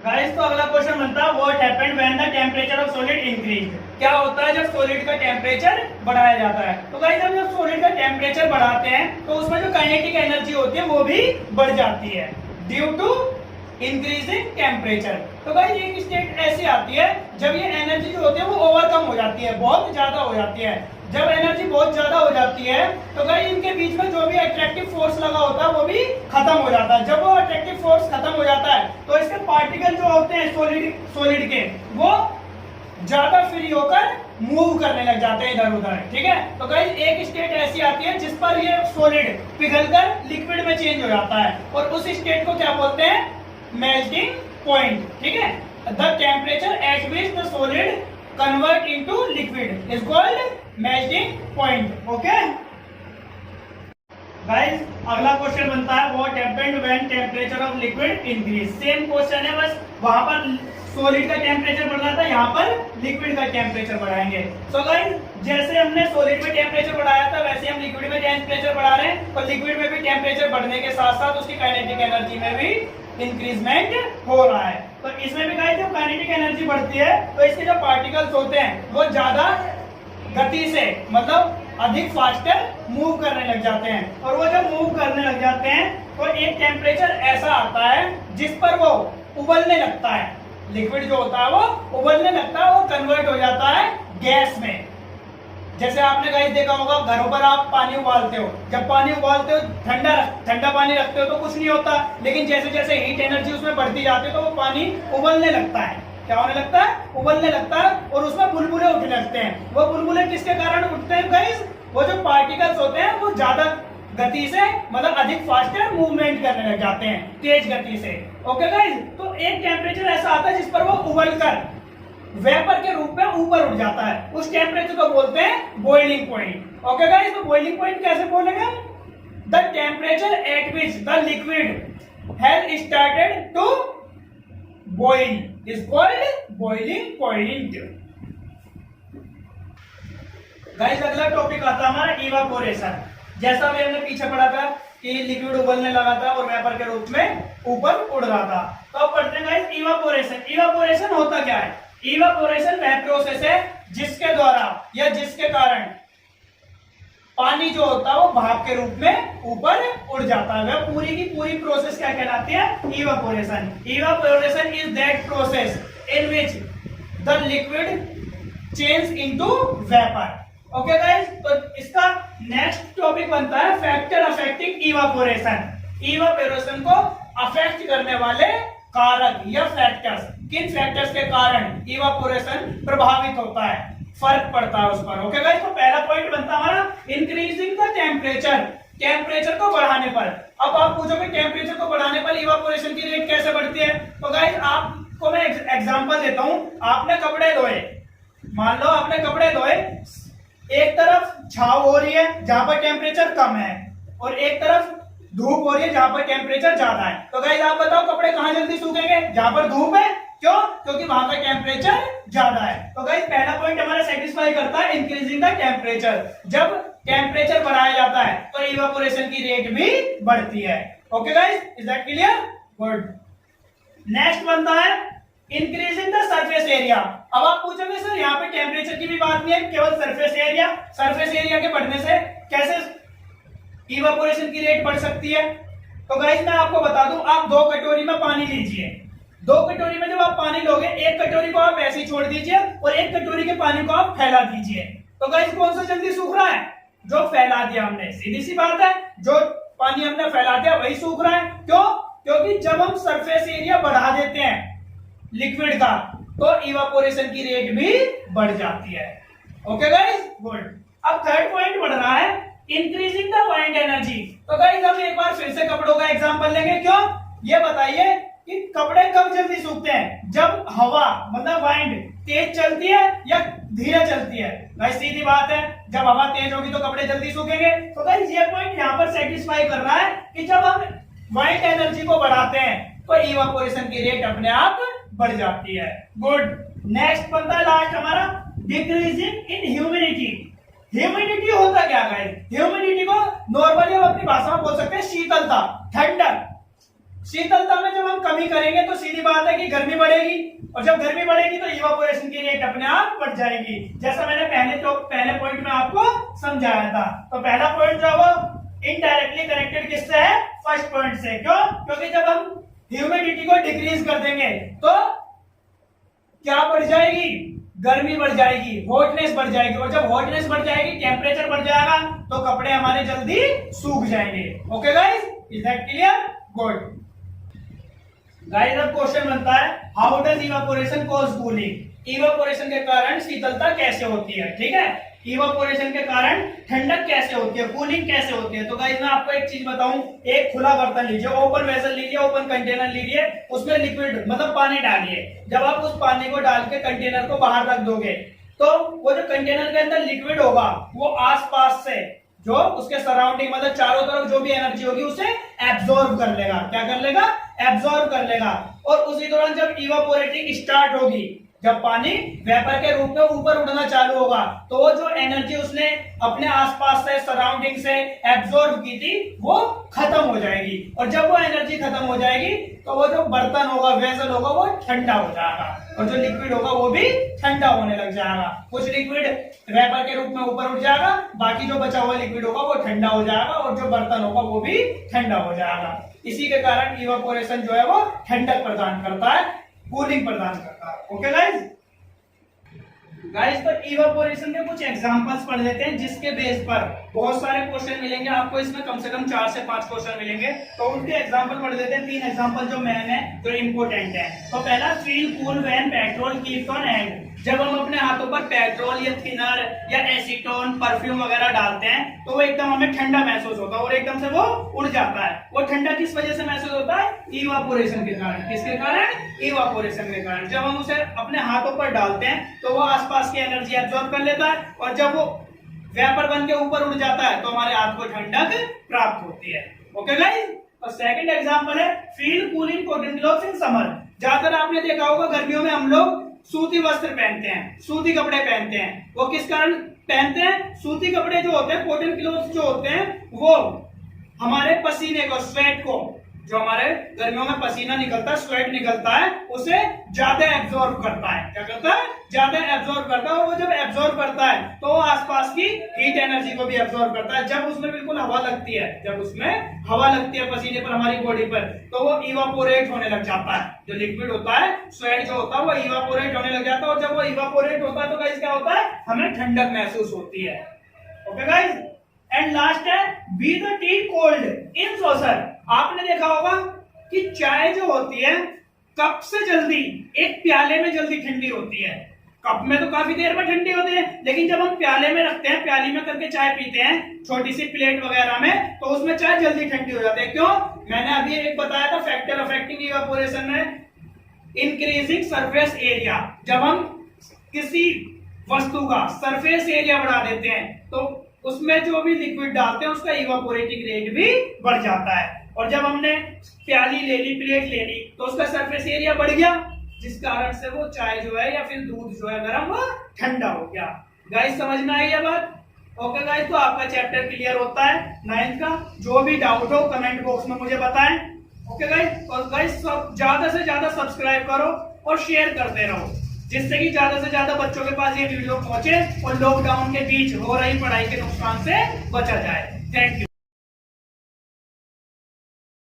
Guys तो अगला question बनता है what happened when the temperature of solid increase. क्या होता है जब सॉलिड का टेम्परेचर बढ़ाया जाता है? तो गाइस जब सॉलिड का टेम्परेचर बढ़ाते हैं तो उसमें जो काइनेटिक एनर्जी होती है वो भी बढ़ जाती है ड्यू टू इंक्रीजिंग टेम्परेचर। तो गाइस एक स्टेट ऐसी आती है जब ये एनर्जी जो होती है वो ओवरकम हो जाती है, बहुत ज्यादा हो जाती है। जब एनर्जी बहुत ज्यादा हो जाती है तो गाइस इनके बीच में जो भी अट्रैक्टिव फोर्स लगा होता है वो भी खत्म हो जाता है। जब वो अट्रैक्टिव फोर्स खत्म हो जाता है तो इसके पार्टिकल जो होते हैं सॉलिड के वो ज्यादा फ्री होकर मूव करने लग जाते हैं इधर उधर। ठीक है, तो गाइस एक स्टेट ऐसी आती है जिस पर ये सॉलिड पिघलकर लिक्विड में चेंज हो जाता है और उस स्टेट को क्या बोलते हैं? Melting point. ठीक है, the temperature at which the solid convert into liquid is called melting point. Okay guys, अगला क्वेश्चन बनता है what happened when temperature of liquid increase. Same question है, बस वहां पर सॉलिड का टेम्परेचर बढ़ रहा था, यहाँ पर लिक्विड का टेम्परेचर बढ़ाएंगे। सो गाइस जैसे हमने सॉलिड में टेम्परेचर बढ़ाया था वैसे हम लिक्विड में टेम्परेचर बढ़ा रहे हैं और लिक्विड में भी टेम्परेचर बढ़ने के साथ साथ उसकी काइनेटिक एनर्जी में भी इंक्रीजमेंट हो रहा है। तो इसमें भी गाइस जब काइनेटिक एनर्जी बढ़ती है तो इसके जो पार्टिकल्स होते हैं वो ज्यादा गति से मतलब अधिक फास्टर मूव करने लग जाते हैं और वो जब मूव करने लग जाते हैं तो एक टेम्परेचर ऐसा आता है जिस पर वो उबलने लगता है। लिक्विड जो होता है वो उबलने लगता है, वो कन्वर्ट हो जाता है गैस में। जैसे आपने गाइस देखा होगा घरों पर आप पानी उबालते हो, जब पानी उबालते हो ठंडा पानी रखते हो तो कुछ नहीं होता, लेकिन जैसे जैसे हीट एनर्जी उसमें बढ़ती जाती है तो वो पानी उबलने लगता है। क्या होने लगता है? उबलने लगता है और उसमें बुलबुले उठने लगते हैं। वो बुलबुले किसके कारण उठते हैं गाइस? वो जो पार्टिकल्स होते हैं वो ज्यादा गति से मतलब अधिक फास्टर मूवमेंट करने लग जाते हैं, तेज गति से। ओके गाइस, तो एक टेम्परेचर ऐसा आता है जिस पर वो उबलकर वेपर के रूप में ऊपर उठ जाता है, उस टेम्परेचर को बोलते हैं बॉइलिंग पॉइंट। ओके गाइस, तो बॉइलिंग पॉइंट कैसे बोलेंगे? The temperature at which the liquid has started to boil is called boiling point. Guys अगला टॉपिक आता है हमारा इवापोरेशन। जैसा भी हमने पीछे पढ़ा था कि लिक्विड उबलने लगा था और वेपर के रूप में ऊपर उड़ रहा था। तो अब पढ़ते हैं गाइस इवापोरेशन। इवापोरेशन होता क्या है? इवापोरेशन वह प्रोसेस है जिसके द्वारा या जिसके कारण पानी जो होता है वो भाप के रूप में ऊपर उड़ जाता है। वह पूरी की पूरी प्रोसेस क्या कहलाती है? Evaporation. Evaporation is that process in which the liquid change into vapour. Okay guys, तो इसका नेक्स्ट टॉपिक बनता है फैक्टर अफेक्टिंग इवापोरेशन। इवापोरेशन को अफेक्ट करने वाले कारक या फैक्टर्स, किन फैक्टर्स के कारण इवापोरेशन प्रभावित होता है, फर्क पड़ता है उस पर। ओके गाइस, तो पहला पॉइंट बनता है हमारा इंक्रीजिंग द टेम्परेचर, टेम्परेचर को बढ़ाने पर। अब आप पूछोगे टेम्परेचर को बढ़ाने पर इवापोरेशन की रेट कैसे बढ़ती है? तो गाइस आपको मैं एग्जांपल देता हूं। आपने कपड़े धोए, मान लो आपने कपड़े धोए, एक तरफ छाव हो रही है जहां पर टेम्परेचर कम है और एक तरफ धूप हो रही है जहां पर टेम्परेचर ज्यादा है। तो गाइस आप बताओ कपड़े कहां जल्दी सूखेंगे? जहां पर धूप है। क्यों? क्योंकि वहां का टेम्परेचर ज्यादा है। तो गाइस पहला पॉइंट हमारा सेटिस्फाई करता है इंक्रीजिंग द टेम्परेचर। जब टेम्परेचर बढ़ाया जाता है तो इवापोरेशन की रेट भी बढ़ती है। Okay guys, is that clear? Good. Next बनता है इंक्रीजिंग द सरफेस एरिया। अब आप पूछोगे सर यहाँ पे टेम्परेचर की भी बात नहीं है, केवल सरफेस एरिया। सरफेस एरिया के बढ़ने से कैसे इवापोरेशन की रेट बढ़ सकती है? तो गाइस मैं आपको बता दूं, आप 2 कटोरी में पानी लीजिए। 2 कटोरी में जब आप पानी लोगे, एक कटोरी को आप ऐसे ही छोड़ दीजिए और एक कटोरी के पानी को आप फैला दीजिए। तो गाइस कौन सा जल्दी सूख रहा है? जो फैला दिया हमने। सीधी सी बात है, जो पानी हमने फैला दिया वही सूख रहा है। क्यों? क्योंकि जब हम सरफेस एरिया बढ़ा देते हैं लिक्विड का तो इवापोरेशन की रेट भी बढ़ जाती है। Okay guys, good. अब थर्ड पॉइंट बढ़ रहा है इंक्रीजिंग द वाइंड एनर्जी। तो गाइस हम एक बार फिर से कपड़ों का एग्जांपल लेंगे। क्यों? ये बताइए कि कपड़े कब जल्दी सूखते हैं? जब हवा मतलब वाइंड तेज चलती है या धीरे चलती है? गाइस सीधी बात है, जब हवा तेज होगी तो कपड़े जल्दी सूखेंगे। तो गाइस ये पॉइंट यहाँ पर सेटिस्फाई कर रहा है कि जब हम वाइंड एनर्जी को बढ़ाते हैं तो इवापोरेशन की रेट अपने आप बढ़ जाती है। गुड। नेक्स्ट बनता है लास्ट हमारा डिक्रीजिंग इन ह्यूमिडिटी। ह्यूमिडिटी होता क्या गाइस? ह्यूमिडिटी को नॉर्मली हम अपनी भाषा में बोल सकते हैं शीतलता, ठंडक। शीतलता में जब हम कमी करेंगे तो सीधी बात है कि गर्मी बढ़ेगी, और जब गर्मी बढ़ेगी तो इवापोरेशन की रेट अपने आप बढ़ जाएगी, जैसा मैंने पहले पॉइंट में आपको समझाया था। तो पहला पॉइंट जो वो इनडायरेक्टली कनेक्टेड किससे है, फर्स्ट पॉइंट से। क्यों? क्योंकि जब हम ह्यूमिडिटी को डिक्रीज कर देंगे तो क्या बढ़ जाएगी, गर्मी बढ़ जाएगी, हॉटनेस बढ़ जाएगी, और जब हॉटनेस बढ़ जाएगी, टेम्परेचर बढ़ जाएगा, तो कपड़े हमारे जल्दी सूख जाएंगे। Okay guys, is that clear? Good guys, अब क्वेश्चन बनता है, how does evaporation cause cooling? Evaporation के कारण शीतलता कैसे होती है? ठीक है, इवापोरेशन के कारण ठंडक कैसे होती है, कूलिंग कैसे होती है? तो गाइस मैं आपको एक चीज बताऊं, एक खुला बर्तन लीजिए, ओपन वेसल लीजिए, ओपन कंटेनर लीजिए, उसमें लिक्विड मतलब पानी डालिए। जब आप उस पानी को डाल के कंटेनर को बाहर रख दोगे तो वो जो कंटेनर के अंदर लिक्विड होगा वो आसपास से जो उसके सराउंडिंग मतलब चारों तरफ जो भी एनर्जी होगी उसे एब्जॉर्ब कर लेगा। क्या कर लेगा? एब्जॉर्ब कर लेगा। और उसी दौरान जब इवापोरेटिंग स्टार्ट होगी, जब पानी वेपर के रूप में ऊपर उड़ना चालू होगा, तो वो जो एनर्जी उसने अपने आसपास से सराउंडिंग से एब्जॉर्ब की थी वो खत्म हो जाएगी। और जब वो एनर्जी खत्म हो जाएगी तो वो जो बर्तन होगा, वेसल होगा, वो ठंडा हो जाएगा, और जो लिक्विड होगा वो भी ठंडा होने लग जाएगा। कुछ लिक्विड वेपर के रूप में ऊपर उठ जाएगा, बाकी जो बचा हुआ लिक्विड होगा वो ठंडा हो जाएगा, और जो बर्तन होगा वो भी ठंडा हो जाएगा। इसी के कारण इवापोरेशन जो है वो ठंडक प्रदान करता है, कूलिंग प्रदान करता है। ओके गाइस, तो इवापोरेशन के कुछ एग्जांपल्स पढ़ लेते हैं, जिसके बेस पर बहुत सारे क्वेश्चन मिलेंगे आपको। इसमें कम से कम 4 से 5 क्वेश्चन मिलेंगे, तो उनके एग्जांपल पढ़ लेते हैं। 3 एग्जांपल जो मेन है, जो इंपोर्टेंट है। तो पहला, feel cool when petrol keeps on hand. जब हम अपने हाथों पर पेट्रोल या थिनर या एसीटोन, परफ्यूम वगैरह डालते हैं तो वो एकदम हमें ठंडा महसूस होता है, और एकदम से वो उड़ जाता है। वो ठंडा किस वजह से महसूस होता है? इवापोरेशन के कारण। किसके कारण? इवापोरेशन के कारण। जब हम उसे अपने हाथों पर डालते हैं तो वो आसपास की एनर्जी एब्जॉर्ब कर लेता है, और जब वो वेपर बन के ऊपर उड़ जाता है तो हमारे हाथ को ठंडक प्राप्त होती है। ओके गाइस, और सेकंड एग्जांपल है, feel cool in cotton clothes in summer. ज्यादातर आपने देखा होगा गर्मियों में हम लोग सूती वस्त्र पहनते हैं, सूती कपड़े पहनते हैं। वो किस कारण पहनते हैं? सूती कपड़े जो होते हैं, कॉटन क्लॉथ्स जो होते हैं, वो हमारे पसीने को, स्वेट को, जो हमारे गर्मियों में पसीना निकलता है, स्वेट निकलता है, उसे ज्यादा एब्जॉर्ब करता है। क्या करता है? ज्यादा एब्जॉर्ब करता है। और वो जब एब्जॉर्ब करता है तो वो आसपास की हीट एनर्जी को भी एब्जॉर्ब करता है। जब उसमें बिल्कुल हवा लगती है, जब उसमें हवा लगती है पसीने पर, हमारी बॉडी पर, तो वो इवापोरेट होने लग जाता है। जो लिक्विड होता है, स्वेट जो होता है, वो इवापोरेट होने लग जाता है। और जब वो इवापोरेट होता है तो गाइस क्या होता है? हमें ठंडक महसूस होती है। ओके गाइस, एंड लास्ट है, be the T cold in saucer. आपने देखा होगा कि चाय जो होती है कप से जल्दी, एक प्याले में जल्दी ठंडी होती है। कप में तो काफी देर में ठंडी होती है, लेकिन जब हम प्याले में रखते हैं, प्याली में करके चाय पीते हैं, छोटी सी प्लेट वगैरह में, तो उसमें चाय जल्दी ठंडी हो जाती है। क्यों? मैंने अभी एक बताया था, फैक्टर अफेक्टिंग इवापोरेशन में इंक्रीजिंग सरफेस एरिया। जब हम किसी वस्तु का सरफेस एरिया बढ़ा देते हैं तो उसमें जो भी लिक्विड डालते हैं उसका इवापोरेटिंग रेट भी बढ़ जाता है। और जब हमने प्याली ले ली, प्लेट ले ली, तो उसका सरफेस एरिया बढ़ गया, जिस कारण से वो चाय जो है या फिर दूध जो है गर्म, वो ठंडा हो गया। गाइस, समझ में आई ये बात? ओके गाइस, तो आपका चैप्टर क्लियर होता है 9th का। जो भी डाउट हो कमेंट बॉक्स में मुझे बताएं। ओके गाइस, और गाइस ज्यादा से ज्यादा सब्सक्राइब करो और शेयर करते रहो, जिससे कि ज्यादा से ज्यादा बच्चों के पास ये वीडियो पहुंचे और लॉकडाउन के बीच हो रही पढ़ाई के नुकसान से बचा जाए। Thank you.